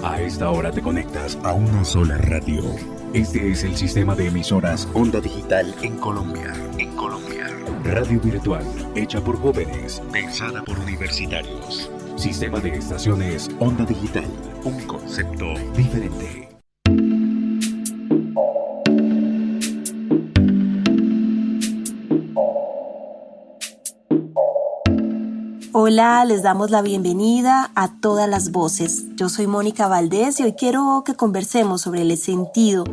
A esta hora te conectas a una sola radio. Este es el sistema de emisoras Onda Digital en Colombia. Radio virtual, hecha por jóvenes, pensada por universitarios. Sistema de estaciones Onda Digital, un concepto diferente. Hola, les damos la bienvenida a todas las voces. Yo soy Mónica Valdés y hoy quiero que conversemos sobre el sentido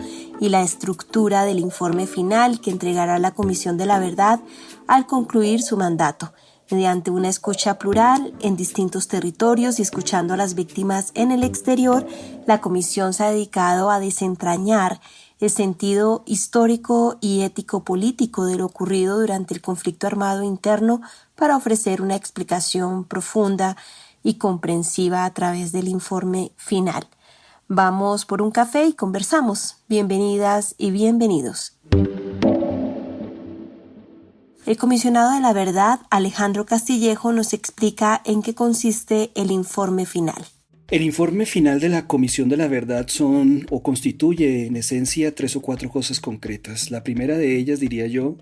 y la estructura del informe final que entregará la Comisión de la Verdad al concluir su mandato, mediante una escucha plural en distintos territorios y escuchando a las víctimas en el exterior. La Comisión se ha dedicado a desentrañar el sentido histórico y ético-político de lo ocurrido durante el conflicto armado interno para ofrecer una explicación profunda y comprensiva a través del informe final. Vamos por un café y conversamos. Bienvenidas y bienvenidos. El comisionado de la verdad, Alejandro Castillejo, nos explica en qué consiste el informe final. El informe final de la Comisión de la Verdad constituye en esencia 3 o 4 cosas concretas. La primera de ellas, diría yo,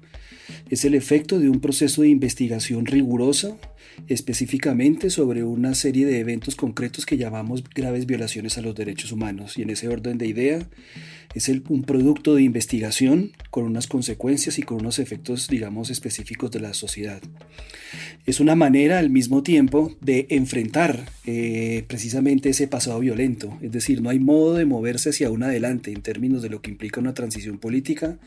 es el efecto de un proceso de investigación rigurosa, específicamente sobre una serie de eventos concretos que llamamos graves violaciones a los derechos humanos. Y en ese orden de idea, es un producto de investigación con unas consecuencias y con unos efectos, digamos, específicos de la sociedad. Es una manera al mismo tiempo de enfrentar precisamente ese pasado violento. Es decir, no hay modo de moverse hacia un adelante en términos de lo que implica una transición política,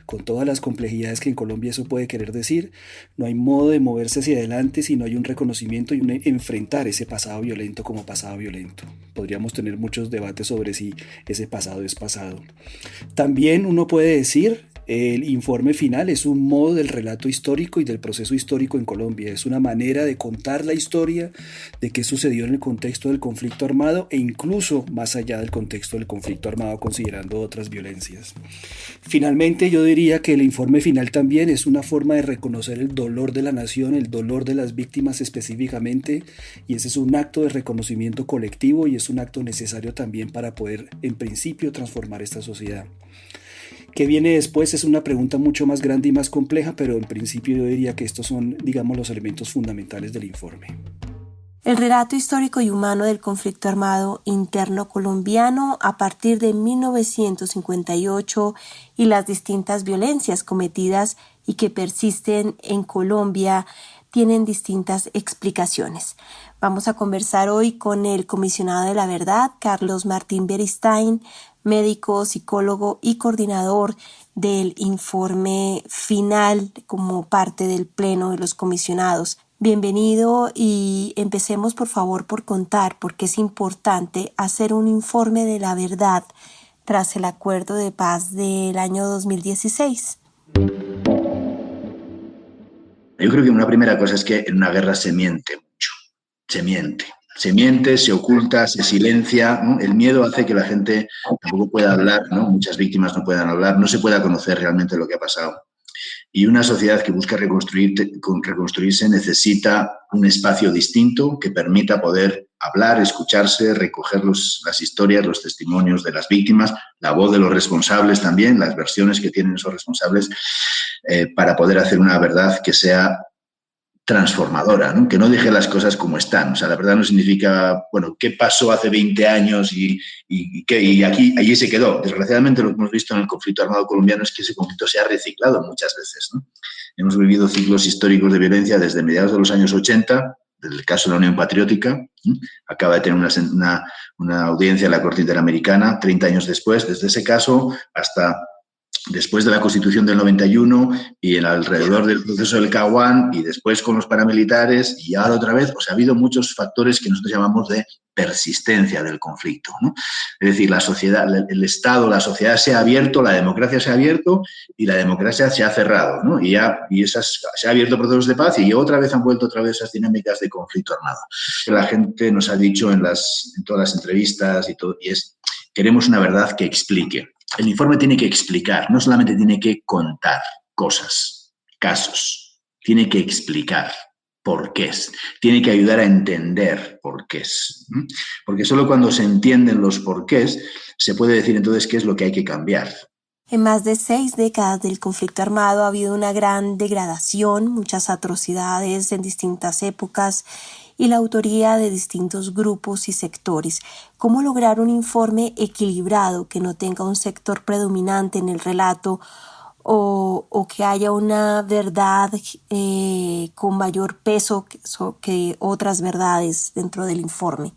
con todas las complejidades que en Colombia eso puede querer decir. No hay modo de moverse hacia adelante si no hay un reconocimiento y un enfrentar ese pasado violento como pasado violento. Podríamos tener muchos debates sobre si ese pasado es pasado. También uno puede decir, el informe final es un modo del relato histórico y del proceso histórico en Colombia. Es una manera de contar la historia de qué sucedió en el contexto del conflicto armado e incluso más allá del contexto del conflicto armado, considerando otras violencias. Finalmente, yo diría que el informe final también es una forma de reconocer el dolor de la nación, el dolor de las víctimas específicamente, y ese es un acto de reconocimiento colectivo y es un acto necesario también para poder, en principio, transformar esta sociedad. ¿Qué viene después? Es una pregunta mucho más grande y más compleja, pero en principio yo diría que estos son, digamos, los elementos fundamentales del informe. El relato histórico y humano del conflicto armado interno colombiano a partir de 1958 y las distintas violencias cometidas y que persisten en Colombia tienen distintas explicaciones. Vamos a conversar hoy con el comisionado de la verdad, Carlos Martín Beristain, médico, psicólogo y coordinador del informe final como parte del pleno de los comisionados. Bienvenido y empecemos por favor por contar por qué es importante hacer un informe de la verdad tras el acuerdo de paz del año 2016. Yo creo que una primera cosa es que en una guerra se miente mucho, se miente, se oculta, se silencia, ¿no? El miedo hace que la gente tampoco pueda hablar, ¿no? Muchas víctimas no puedan hablar, no se pueda conocer realmente lo que ha pasado. Y una sociedad que busca reconstruirse necesita un espacio distinto que permita poder hablar, escucharse, recoger las historias, los testimonios de las víctimas, la voz de los responsables también, las versiones que tienen esos responsables, para poder hacer una verdad que sea transformadora, ¿no? Que no deje las cosas como están. O sea, la verdad no significa, bueno, qué pasó hace 20 años y allí se quedó. Desgraciadamente lo que hemos visto en el conflicto armado colombiano es que ese conflicto se ha reciclado muchas veces, ¿no? Hemos vivido ciclos históricos de violencia desde mediados de los años 80, del caso de la Unión Patriótica, ¿no? Acaba de tener una audiencia en la Corte Interamericana 30 años después, desde ese caso hasta después de la Constitución del 91 y alrededor del proceso del Caguán y después con los paramilitares y ahora otra vez, ha habido muchos factores que nosotros llamamos de persistencia del conflicto, ¿no? Es decir, la sociedad, el Estado, la sociedad se ha abierto, la democracia se ha abierto y la democracia se ha cerrado, ¿no? Se ha abierto procesos de paz y otra vez han vuelto esas dinámicas de conflicto armado. La gente nos ha dicho en todas las entrevistas queremos una verdad que explique. El informe tiene que explicar, no solamente tiene que contar cosas, casos, tiene que explicar. porqués. Tiene que ayudar a entender porqués. Porque solo cuando se entienden los porqués se puede decir entonces qué es lo que hay que cambiar. En más de 6 décadas del conflicto armado ha habido una gran degradación, muchas atrocidades en distintas épocas y la autoría de distintos grupos y sectores. ¿Cómo lograr un informe equilibrado que no tenga un sector predominante en el relato o que haya una verdad con mayor peso que otras verdades dentro del informe?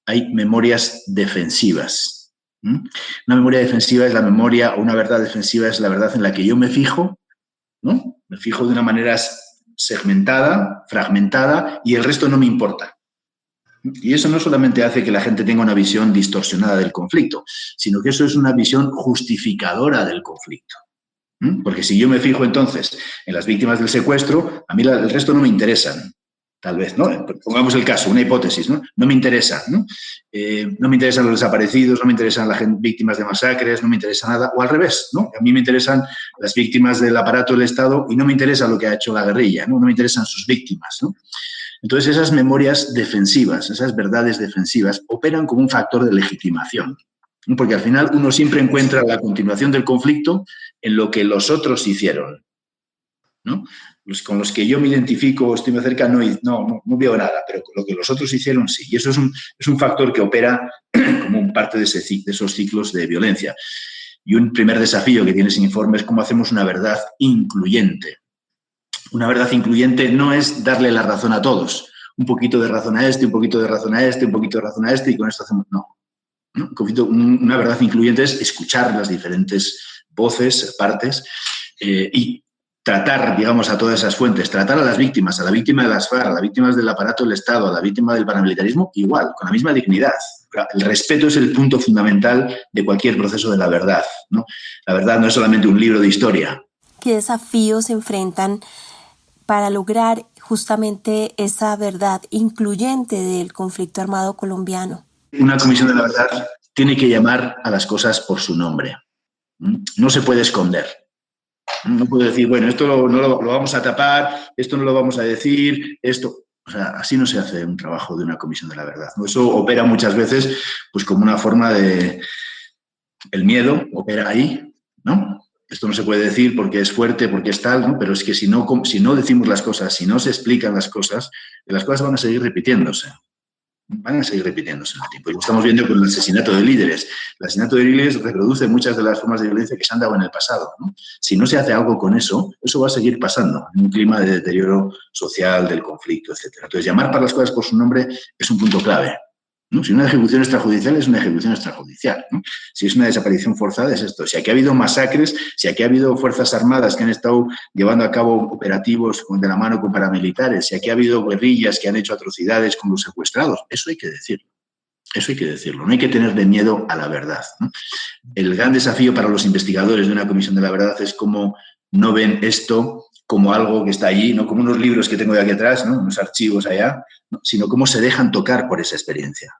Hay memorias defensivas. Una memoria defensiva es la memoria, o una verdad defensiva es la verdad en la que yo me fijo, ¿no? Me fijo de una manera segmentada, fragmentada, y el resto no me importa. Y eso no solamente hace que la gente tenga una visión distorsionada del conflicto, sino que eso es una visión justificadora del conflicto. Porque si yo me fijo entonces en las víctimas del secuestro, a mí el resto no me interesan. Tal vez, ¿no? Pongamos el caso, una hipótesis, ¿no? No me interesa, ¿no? No me interesan los desaparecidos, no me interesan las víctimas de masacres, no me interesa nada, o al revés, ¿no? A mí me interesan las víctimas del aparato del Estado y no me interesa lo que ha hecho la guerrilla, ¿no? No me interesan sus víctimas, ¿no? Entonces esas memorias defensivas, esas verdades defensivas, operan como un factor de legitimación, ¿no? Porque al final uno siempre encuentra la continuación del conflicto en lo que los otros hicieron, ¿no? Con los que yo me identifico o estoy muy cerca no veo nada, pero con lo que los otros hicieron sí. Y eso es un factor que opera como parte de esos ciclos de violencia. Y un primer desafío que tiene ese informe es cómo hacemos una verdad incluyente. Una verdad incluyente no es darle la razón a todos. Un poquito de razón a este, un poquito de razón a este, un poquito de razón a este y con esto hacemos... No. Una verdad incluyente es escuchar las diferentes voces, partes y tratar, digamos, a todas esas fuentes, tratar a las víctimas, a la víctima de las FARC, a las víctimas del aparato del Estado, a la víctima del paramilitarismo, igual, con la misma dignidad. El respeto es el punto fundamental de cualquier proceso de la verdad, ¿no? La verdad no es solamente un libro de historia. ¿Qué desafíos se enfrentan para lograr justamente esa verdad incluyente del conflicto armado colombiano? Una comisión de la verdad tiene que llamar a las cosas por su nombre. No se puede esconder. No puedo decir, bueno, esto no lo vamos a tapar, esto no lo vamos a decir, esto... O sea, así no se hace un trabajo de una comisión de la verdad, ¿no? Eso opera muchas veces pues como una forma de... El miedo opera ahí, ¿no? Esto no se puede decir porque es fuerte, porque es tal, ¿no? Pero es que si no decimos las cosas, si no se explican las cosas van a seguir repitiéndose. Van a seguir repitiéndose en el tiempo. Y lo estamos viendo con el asesinato de líderes. El asesinato de líderes reproduce muchas de las formas de violencia que se han dado en el pasado, ¿no? Si no se hace algo con eso, eso va a seguir pasando en un clima de deterioro social, del conflicto, etc. Entonces, llamar para las cosas por su nombre es un punto clave, ¿no? Si una ejecución extrajudicial es una ejecución extrajudicial, ¿no? Si es una desaparición forzada es esto. Si aquí ha habido masacres, si aquí ha habido fuerzas armadas que han estado llevando a cabo operativos de la mano con paramilitares, si aquí ha habido guerrillas que han hecho atrocidades con los secuestrados, eso hay que decirlo. Eso hay que decirlo. No hay que tenerle miedo a la verdad, ¿no? El gran desafío para los investigadores de una comisión de la verdad es cómo no ven esto como algo que está allí, no como unos libros que tengo de aquí atrás, ¿no? Unos archivos allá, ¿no? Sino cómo se dejan tocar por esa experiencia.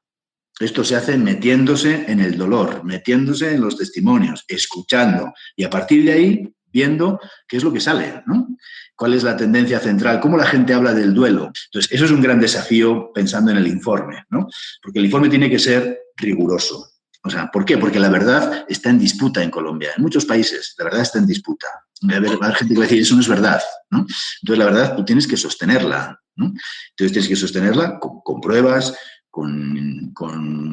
Esto se hace metiéndose en el dolor, metiéndose en los testimonios, escuchando y a partir de ahí viendo qué es lo que sale, ¿no? Cuál es la tendencia central, cómo la gente habla del duelo. Entonces, eso es un gran desafío pensando en el informe, ¿no? Porque el informe tiene que ser riguroso. O sea, ¿por qué? Porque la verdad está en disputa en Colombia. En muchos países la verdad está en disputa. Va a haber gente que va a decir, eso no es verdad, ¿no? Entonces, la verdad tú tienes que sostenerla, ¿no? Entonces, tienes que sostenerla con pruebas, con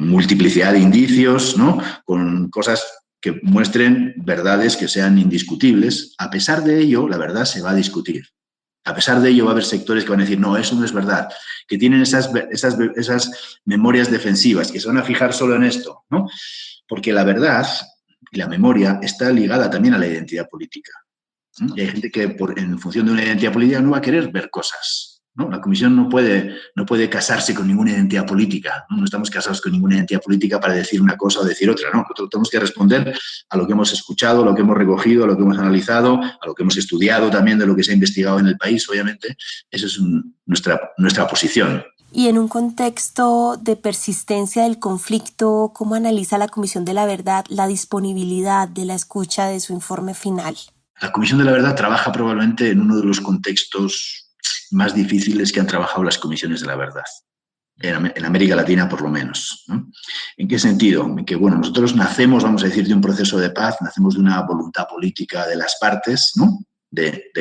multiplicidad de indicios, ¿no? Con cosas que muestren verdades que sean indiscutibles. A pesar de ello, la verdad se va a discutir. A pesar de ello, va a haber sectores que van a decir, no, eso no es verdad, que tienen esas memorias defensivas, que se van a fijar solo en esto, ¿no? Porque la verdad y la memoria está ligada también a la identidad política, ¿no? Y hay gente que en función de una identidad política no va a querer ver cosas, ¿no? La comisión no puede casarse con ninguna identidad política, ¿no? No estamos casados con ninguna identidad política para decir una cosa o decir otra, ¿no? Nosotros tenemos que responder a lo que hemos escuchado, a lo que hemos recogido, a lo que hemos analizado, a lo que hemos estudiado también de lo que se ha investigado en el país, obviamente. Esa es nuestra posición. Y en un contexto de persistencia del conflicto, ¿cómo analiza la Comisión de la Verdad la disponibilidad de la escucha de su informe final? La Comisión de la Verdad trabaja probablemente en uno de los contextos más difíciles que han trabajado las comisiones de la verdad. En América Latina, por lo menos, ¿no? ¿En qué sentido? En que, bueno, nosotros nacemos, vamos a decir, de un proceso de paz, nacemos de una voluntad política de las partes, ¿no? De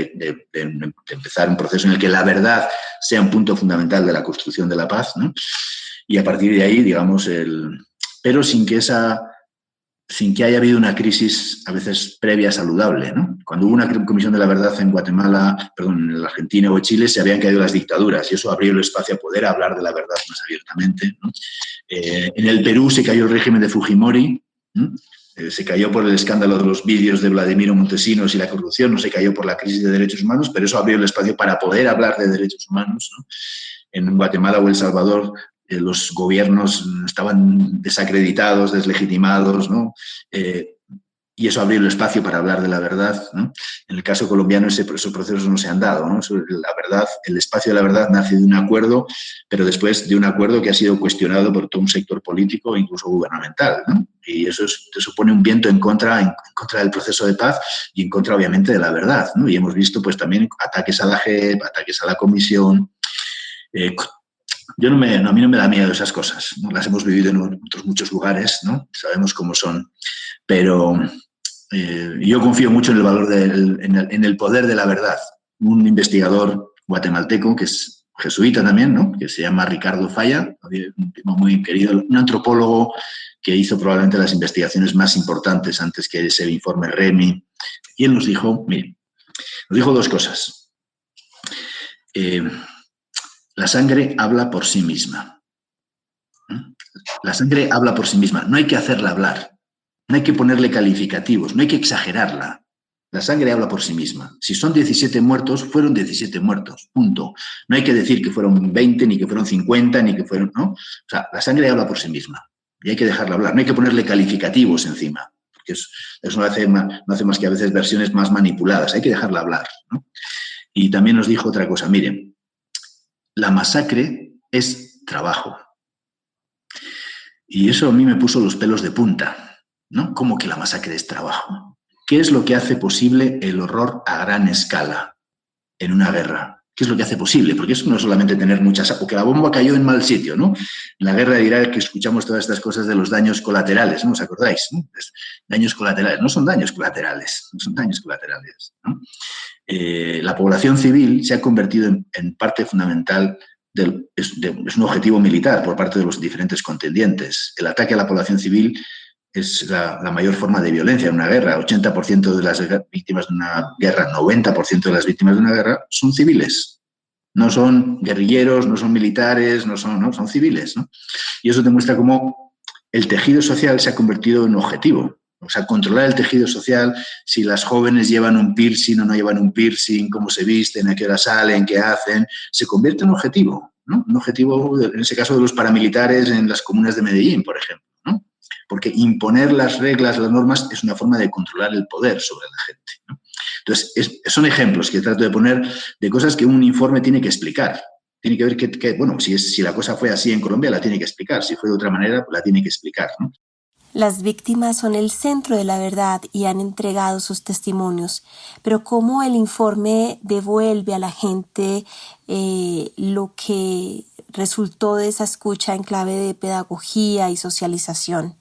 empezar un proceso en el que la verdad sea un punto fundamental de la construcción de la paz, ¿no? Y a partir de ahí, digamos, pero sin que haya habido una crisis a veces previa saludable, ¿no? Cuando hubo una comisión de la verdad en Guatemala, perdón, en la Argentina o Chile, se habían caído las dictaduras y eso abrió el espacio a poder hablar de la verdad más abiertamente, ¿no? En el Perú se cayó el régimen de Fujimori, ¿no? Se cayó por el escándalo de los vídeos de Vladimiro Montesinos y la corrupción, no se cayó por la crisis de derechos humanos, pero eso abrió el espacio para poder hablar de derechos humanos, ¿no? En Guatemala o El Salvador los gobiernos estaban desacreditados, deslegitimados, ¿no? Y eso abrió el espacio para hablar de la verdad, ¿no? En el caso colombiano esos procesos no se han dado, ¿no? La verdad, el espacio de la verdad nace de un acuerdo, pero después de un acuerdo que ha sido cuestionado por todo un sector político e incluso gubernamental, ¿no? Y eso supone un viento en contra del proceso de paz y en contra, obviamente, de la verdad, ¿no? Y hemos visto pues también ataques a la JEP, ataques a la Comisión. A mí no me da miedo esas cosas, ¿no? Las hemos vivido en otros muchos lugares, ¿no? Sabemos cómo son, pero yo confío mucho en el valor, en el poder de la verdad. Un investigador guatemalteco, que es jesuita también, ¿no? Que se llama Ricardo Falla, un tipo muy querido, un antropólogo que hizo probablemente las investigaciones más importantes antes que ese informe REMI, y él nos dijo, mire, nos dijo dos cosas. La sangre habla por sí misma. La sangre habla por sí misma. No hay que hacerla hablar. No hay que ponerle calificativos. No hay que exagerarla. La sangre habla por sí misma. Si son 17 muertos, fueron 17 muertos. Punto. No hay que decir que fueron 20, ni que fueron 50, ni que fueron... ¿no? O sea, la sangre habla por sí misma. Y hay que dejarla hablar. No hay que ponerle calificativos encima. Porque eso no hace más que a veces versiones más manipuladas. Hay que dejarla hablar, ¿no? Y también nos dijo otra cosa. Miren, la masacre es trabajo. Y eso a mí me puso los pelos de punta, ¿no? ¿Cómo que la masacre es trabajo? ¿Qué es lo que hace posible el horror a gran escala en una guerra? ¿Qué es lo que hace posible? Porque eso no es solamente tener muchas... Porque la bomba cayó en mal sitio, ¿no? En la guerra de Irak que escuchamos todas estas cosas de los daños colaterales, ¿no? ¿Os acordáis? ¿No? Daños colaterales. No son daños colaterales. No son daños colaterales, ¿no? La población civil se ha convertido en parte fundamental es un objetivo militar por parte de los diferentes contendientes. El ataque a la población civil es la mayor forma de violencia en una guerra. 80% de las víctimas de una guerra, 90% de las víctimas de una guerra son civiles. No son guerrilleros, no son militares, son civiles, ¿no? Y eso demuestra cómo el tejido social se ha convertido en objetivo. O sea, controlar el tejido social, si las jóvenes llevan un piercing o no llevan un piercing, cómo se visten, a qué hora salen, qué hacen, se convierte en un objetivo, ¿no? Un objetivo, en ese caso, de los paramilitares en las comunas de Medellín, por ejemplo, ¿no? Porque imponer las reglas, las normas, es una forma de controlar el poder sobre la gente, ¿no? Entonces, son ejemplos que trato de poner de cosas que un informe tiene que explicar. Tiene que ver bueno, si la cosa fue así en Colombia, la tiene que explicar. Si fue de otra manera, la tiene que explicar, ¿no? Las víctimas son el centro de la verdad y han entregado sus testimonios, pero ¿cómo el informe devuelve a la gente lo que resultó de esa escucha en clave de pedagogía y socialización?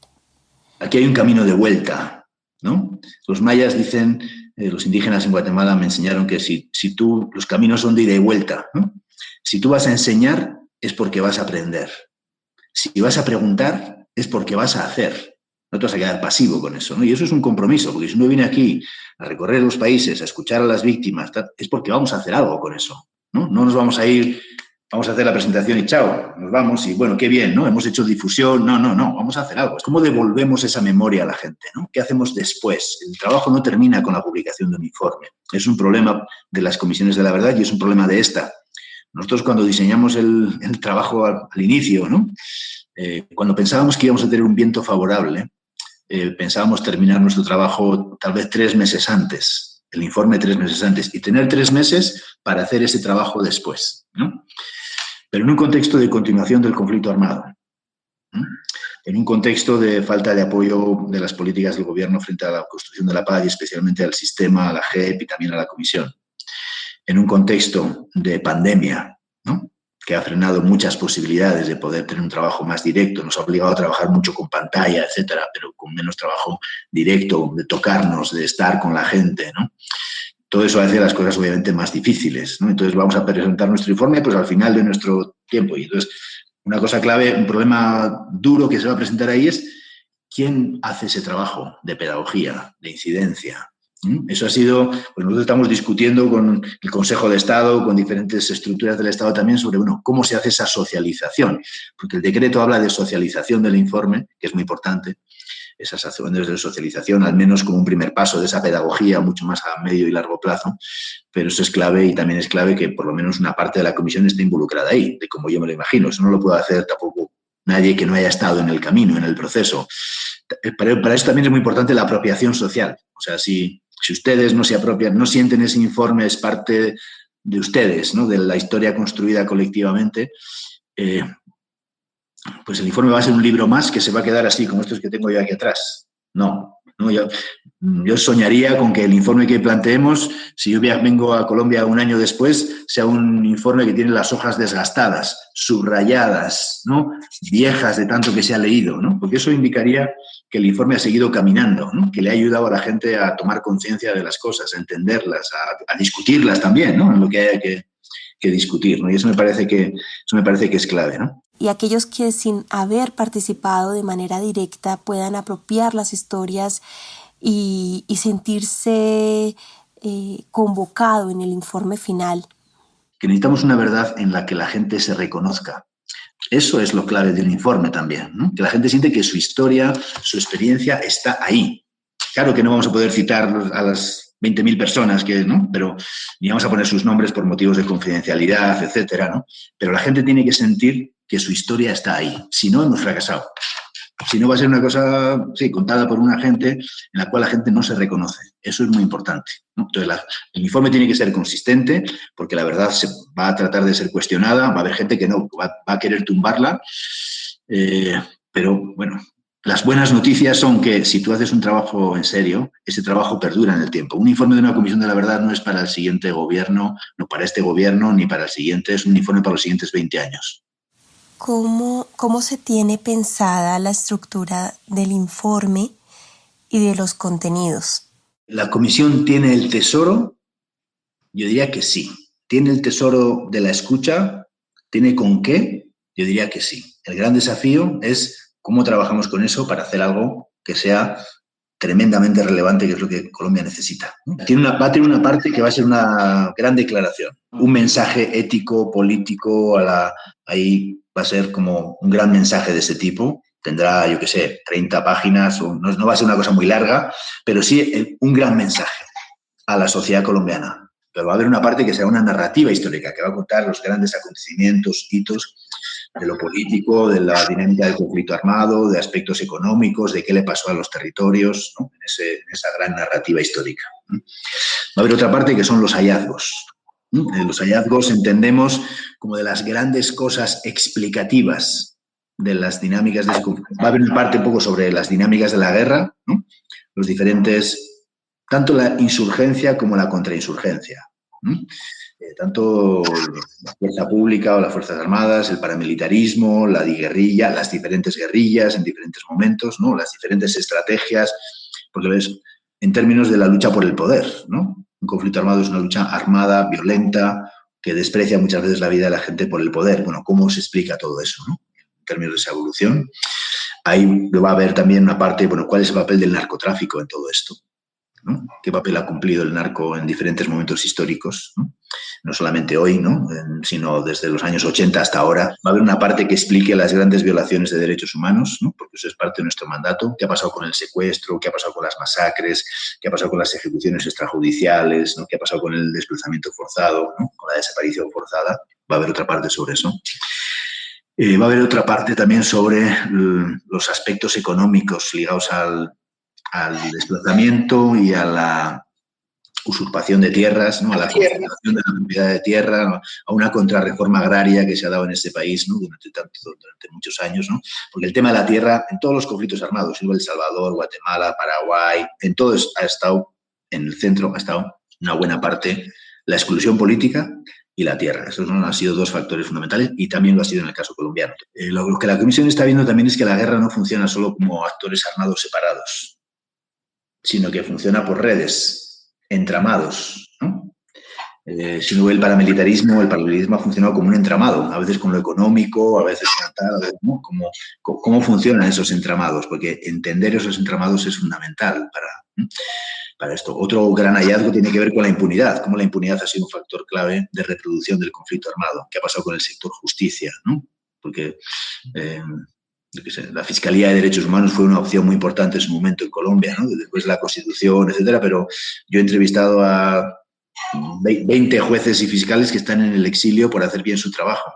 Aquí hay un camino de vuelta, ¿no? Los mayas dicen, los indígenas en Guatemala me enseñaron que los caminos son de ida y vuelta, ¿no? Si tú vas a enseñar, es porque vas a aprender. Si vas a preguntar, es porque vas a hacer. No te vas a quedar pasivo con eso, ¿no? Y eso es un compromiso, porque si uno viene aquí a recorrer los países, a escuchar a las víctimas, es porque vamos a hacer algo con eso, ¿no? No nos vamos a ir, vamos a hacer la presentación y chao, nos vamos y bueno, qué bien, ¿no? Hemos hecho difusión, no, vamos a hacer algo. Es como devolvemos esa memoria a la gente, ¿no? ¿Qué hacemos después? El trabajo no termina con la publicación de un informe. Es un problema de las comisiones de la verdad y es un problema de esta. Nosotros cuando diseñamos el trabajo al inicio, ¿no? Cuando pensábamos que íbamos a tener un viento favorable, pensábamos terminar nuestro trabajo tal vez 3 meses antes, el informe 3 meses antes, y tener 3 meses para hacer ese trabajo después, ¿no? Pero en un contexto de continuación del conflicto armado, ¿no? En un contexto de falta de apoyo de las políticas del gobierno frente a la construcción de la paz y especialmente al sistema, a la JEP y también a la Comisión. en un contexto de pandemia, ¿no?, que ha frenado muchas posibilidades de poder tener un trabajo más directo, nos ha obligado a trabajar mucho con pantalla, etcétera, pero con menos trabajo directo, de tocarnos, de estar con la gente, ¿no? Todo eso hace las cosas obviamente más difíciles, ¿no? Entonces vamos a presentar nuestro informe pues al final de nuestro tiempo. Y entonces una cosa clave, un problema duro que se va a presentar ahí es quién hace ese trabajo de pedagogía, de incidencia. Eso ha sido, pues nosotros estamos discutiendo con el Consejo de Estado, con diferentes estructuras del Estado también sobre, bueno, cómo se hace esa socialización, porque el decreto habla de socialización del informe, que es muy importante, esas acciones de socialización, al menos como un primer paso de esa pedagogía mucho más a medio y largo plazo, pero eso es clave y también es clave que por lo menos una parte de la comisión esté involucrada ahí, de como yo me lo imagino. Eso no lo puede hacer tampoco nadie que no haya estado en el camino, en el proceso. Para eso también es muy importante la apropiación social. O sea, si ustedes no se apropian, no sienten ese informe, es parte de ustedes, ¿no?, de la historia construida colectivamente, pues el informe va a ser un libro más que se va a quedar así, como estos que tengo yo aquí atrás. No, yo soñaría con que el informe que planteemos, si yo vengo a Colombia un año después, sea un informe que tiene las hojas desgastadas, subrayadas, ¿no?, viejas de tanto que se ha leído, ¿no?, porque eso indicaría que el informe ha seguido caminando, ¿no?, que le ha ayudado a la gente a tomar conciencia de las cosas, a entenderlas, a discutirlas también, ¿no?, en lo que haya que discutir, ¿no? Y eso me parece que es clave, ¿no? Y aquellos que sin haber participado de manera directa puedan apropiar las historias y sentirse convocado en el informe final. Que necesitamos una verdad en la que la gente se reconozca. Eso es lo clave del informe también, ¿no?, que la gente siente que su historia, su experiencia está ahí. Claro que no vamos a poder citar a las 20.000 personas, ¿no?, pero ni vamos a poner sus nombres por motivos de confidencialidad, etcétera, ¿no? Pero la gente tiene que sentir que su historia está ahí. Si no, hemos fracasado. Si no, va a ser una cosa, sí, contada por una gente en la cual la gente no se reconoce. Eso es muy importante, ¿no? Entonces, el informe tiene que ser consistente porque la verdad se va a tratar de ser cuestionada, va a haber gente que no, va a querer tumbarla, pero bueno, las buenas noticias son que si tú haces un trabajo en serio, ese trabajo perdura en el tiempo. Un informe de una comisión de la verdad no es para el siguiente gobierno, no para este gobierno, ni para el siguiente, es un informe para los siguientes 20 años. ¿Cómo se tiene pensada la estructura del informe y de los contenidos? ¿La comisión tiene el tesoro? Yo diría que sí. ¿Tiene el tesoro de la escucha? ¿Tiene con qué? Yo diría que sí. El gran desafío es cómo trabajamos con eso para hacer algo que sea tremendamente relevante, que es lo que Colombia necesita. Va a tener una parte que va a ser una gran declaración, un mensaje ético, político, ahí va a ser como un gran mensaje de ese tipo. Tendrá, yo qué sé, 30 páginas, no va a ser una cosa muy larga, pero sí un gran mensaje a la sociedad colombiana. Pero va a haber una parte que será una narrativa histórica, que va a contar los grandes acontecimientos, hitos de lo político, de la dinámica del conflicto armado, de aspectos económicos, de qué le pasó a los territorios, ¿no?, en esa gran narrativa histórica. Va a haber otra parte que son los hallazgos. Los hallazgos entendemos como de las grandes cosas explicativas de las dinámicas de ese conflicto. Va a haber una parte un poco sobre las dinámicas de la guerra, ¿no?, los diferentes, tanto la insurgencia como la contrainsurgencia, ¿no?, tanto la fuerza pública o las Fuerzas Armadas, el paramilitarismo, la guerrilla, las diferentes guerrillas en diferentes momentos, ¿no?, las diferentes estrategias, porque ves, en términos de la lucha por el poder, ¿no? Un conflicto armado es una lucha armada, violenta, que desprecia muchas veces la vida de la gente por el poder. Bueno, ¿cómo se explica todo eso, ¿no?, en términos de esa evolución? Ahí va a haber también una parte, bueno, ¿cuál es el papel del narcotráfico en todo esto, ¿no? ¿Qué papel ha cumplido el narco en diferentes momentos históricos, ¿no? No solamente hoy, ¿no?, sino desde los años 80 hasta ahora. Va a haber una parte que explique las grandes violaciones de derechos humanos, ¿no?, porque eso es parte de nuestro mandato. ¿Qué ha pasado con el secuestro? ¿Qué ha pasado con las masacres? ¿Qué ha pasado con las ejecuciones extrajudiciales? ¿No? ¿Qué ha pasado con el desplazamiento forzado, ¿no?, con la desaparición forzada? Va a haber otra parte sobre eso. Va a haber otra parte también sobre los aspectos económicos ligados al desplazamiento y a la usurpación de tierras, ¿no?, a la concentración de la propiedad de tierra, ¿no?, a una contrarreforma agraria que se ha dado en este país, ¿no?, durante muchos años, ¿no?, porque el tema de la tierra en todos los conflictos armados, El Salvador, Guatemala, Paraguay, en todos ha estado en el centro, ha estado una buena parte la exclusión política y la tierra. Esos han sido dos factores fundamentales y también lo ha sido en el caso colombiano. Lo que la Comisión está viendo también es que la guerra no funciona solo como actores armados separados, sino que funciona por redes, entramados, ¿no? Si uno ve el paramilitarismo ha funcionado como un entramado, a veces con lo económico, a veces con tal, a veces, ¿no? ¿Cómo funcionan esos entramados? Porque entender esos entramados es fundamental para esto. Otro gran hallazgo tiene que ver con la impunidad, cómo la impunidad ha sido un factor clave de reproducción del conflicto armado. ¿Qué ha pasado con el sector justicia, ¿no? Porque la Fiscalía de Derechos Humanos fue una opción muy importante en su momento en Colombia, ¿no? Después de la Constitución, etcétera, pero yo he entrevistado a 20 jueces y fiscales que están en el exilio por hacer bien su trabajo.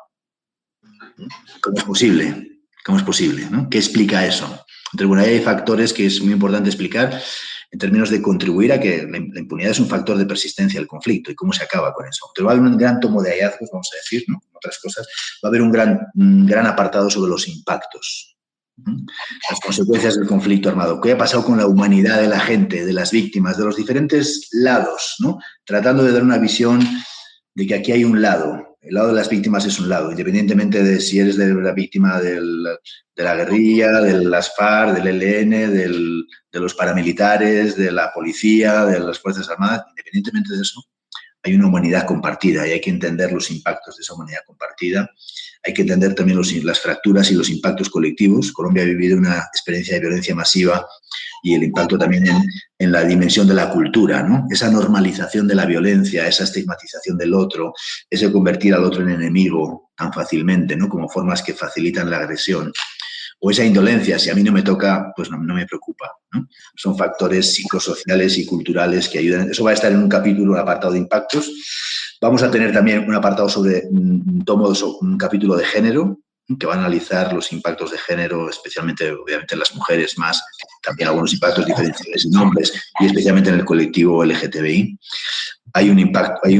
¿Cómo es posible? ¿Cómo es posible, ¿no? ¿Qué explica eso? Entonces, bueno, ahí hay factores que es muy importante explicar en términos de contribuir a que la impunidad es un factor de persistencia del conflicto y cómo se acaba con eso. Entonces, va a haber un gran tomo de hallazgos, vamos a decir, ¿no? Otras cosas. Va a haber un gran apartado sobre los impactos, las consecuencias del conflicto armado. ¿Qué ha pasado con la humanidad de la gente, de las víctimas, de los diferentes lados, ¿no? Tratando de dar una visión de que aquí hay un lado. El lado de las víctimas es un lado, independientemente de si eres de la víctima de la guerrilla, de las FARC, del ELN, de los paramilitares, de la policía, de las Fuerzas Armadas. Independientemente de eso, hay una humanidad compartida y hay que entender los impactos de esa humanidad compartida. Hay que entender también las fracturas y los impactos colectivos. Colombia ha vivido una experiencia de violencia masiva y el impacto también en la dimensión de la cultura, ¿no? Esa normalización de la violencia, esa estigmatización del otro, ese convertir al otro en enemigo tan fácilmente, ¿no? Como formas que facilitan la agresión. O esa indolencia, si a mí no me toca, pues no me preocupa, ¿no? Son factores psicosociales y culturales que ayudan. Eso va a estar en un capítulo, un apartado de impactos. Vamos a tener también un apartado sobre un capítulo de género, que va a analizar los impactos de género, especialmente, obviamente, en las mujeres más, también algunos impactos diferenciales en hombres y especialmente en el colectivo LGTBI. Hay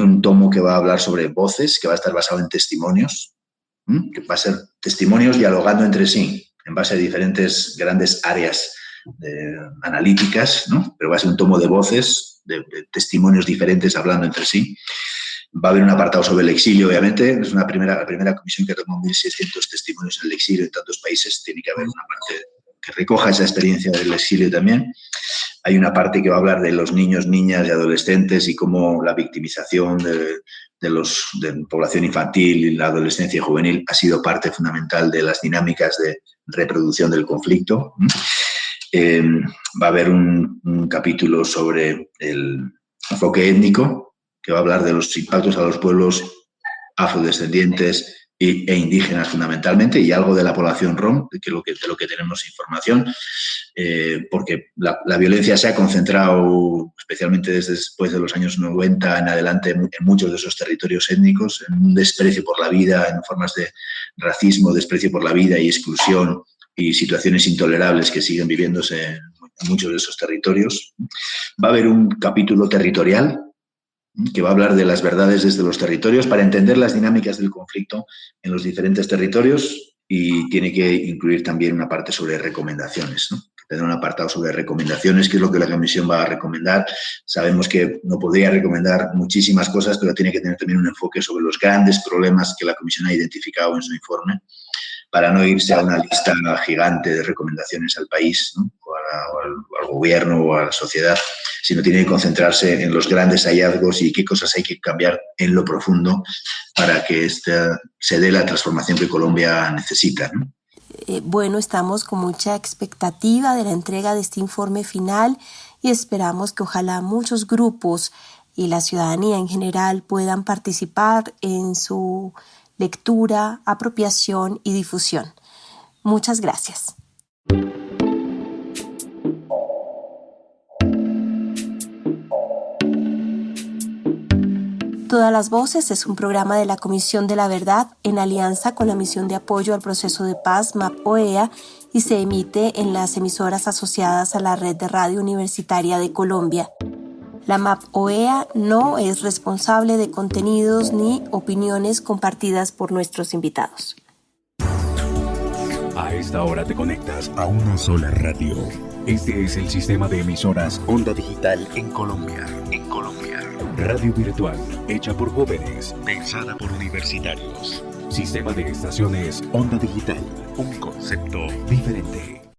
un tomo que va a hablar sobre voces, que va a estar basado en testimonios, que va a ser testimonios dialogando entre sí, en base a diferentes grandes áreas analíticas, ¿no? Pero va a ser un tomo de voces, de testimonios diferentes hablando entre sí. Va a haber un apartado sobre el exilio, obviamente. Es la primera comisión que tomó 1.600 testimonios en el exilio en tantos países. Tiene que haber una parte que recoja esa experiencia del exilio también. Hay una parte que va a hablar de los niños, niñas y adolescentes y cómo la victimización de población infantil y la adolescencia juvenil ha sido parte fundamental de las dinámicas de reproducción del conflicto. Va a haber un capítulo sobre el enfoque étnico, que va a hablar de los impactos a los pueblos afrodescendientes e indígenas fundamentalmente, y algo de la población rom, de lo que tenemos información, porque la violencia se ha concentrado, especialmente después de los años 90 en adelante, en muchos de esos territorios étnicos, en un desprecio por la vida, en formas de racismo, desprecio por la vida y exclusión y situaciones intolerables que siguen viviéndose en muchos de esos territorios. Va a haber un capítulo territorial que va a hablar de las verdades desde los territorios para entender las dinámicas del conflicto en los diferentes territorios, y tiene que incluir también una parte sobre recomendaciones, ¿no? Tendrá un apartado sobre recomendaciones, que es lo que la Comisión va a recomendar. Sabemos que no podría recomendar muchísimas cosas, pero tiene que tener también un enfoque sobre los grandes problemas que la Comisión ha identificado en su informe, para no irse a una lista gigante de recomendaciones al país, ¿no? o al gobierno o a la sociedad, sino tiene que concentrarse en los grandes hallazgos y qué cosas hay que cambiar en lo profundo para que se dé la transformación que Colombia necesita, ¿no? Bueno, estamos con mucha expectativa de la entrega de este informe final y esperamos que ojalá muchos grupos y la ciudadanía en general puedan participar en su lectura, apropiación y difusión. Muchas gracias. Todas las Voces es un programa de la Comisión de la Verdad en alianza con la Misión de Apoyo al Proceso de Paz, MAP-OEA, y se emite en las emisoras asociadas a la Red de Radio Universitaria de Colombia. La MAP-OEA no es responsable de contenidos ni opiniones compartidas por nuestros invitados. A esta hora te conectas a una sola radio. Este es el sistema de emisoras Onda Digital en Colombia. En Colombia. Radio virtual, hecha por jóvenes, pensada por universitarios. Sistema de estaciones Onda Digital. Un concepto diferente.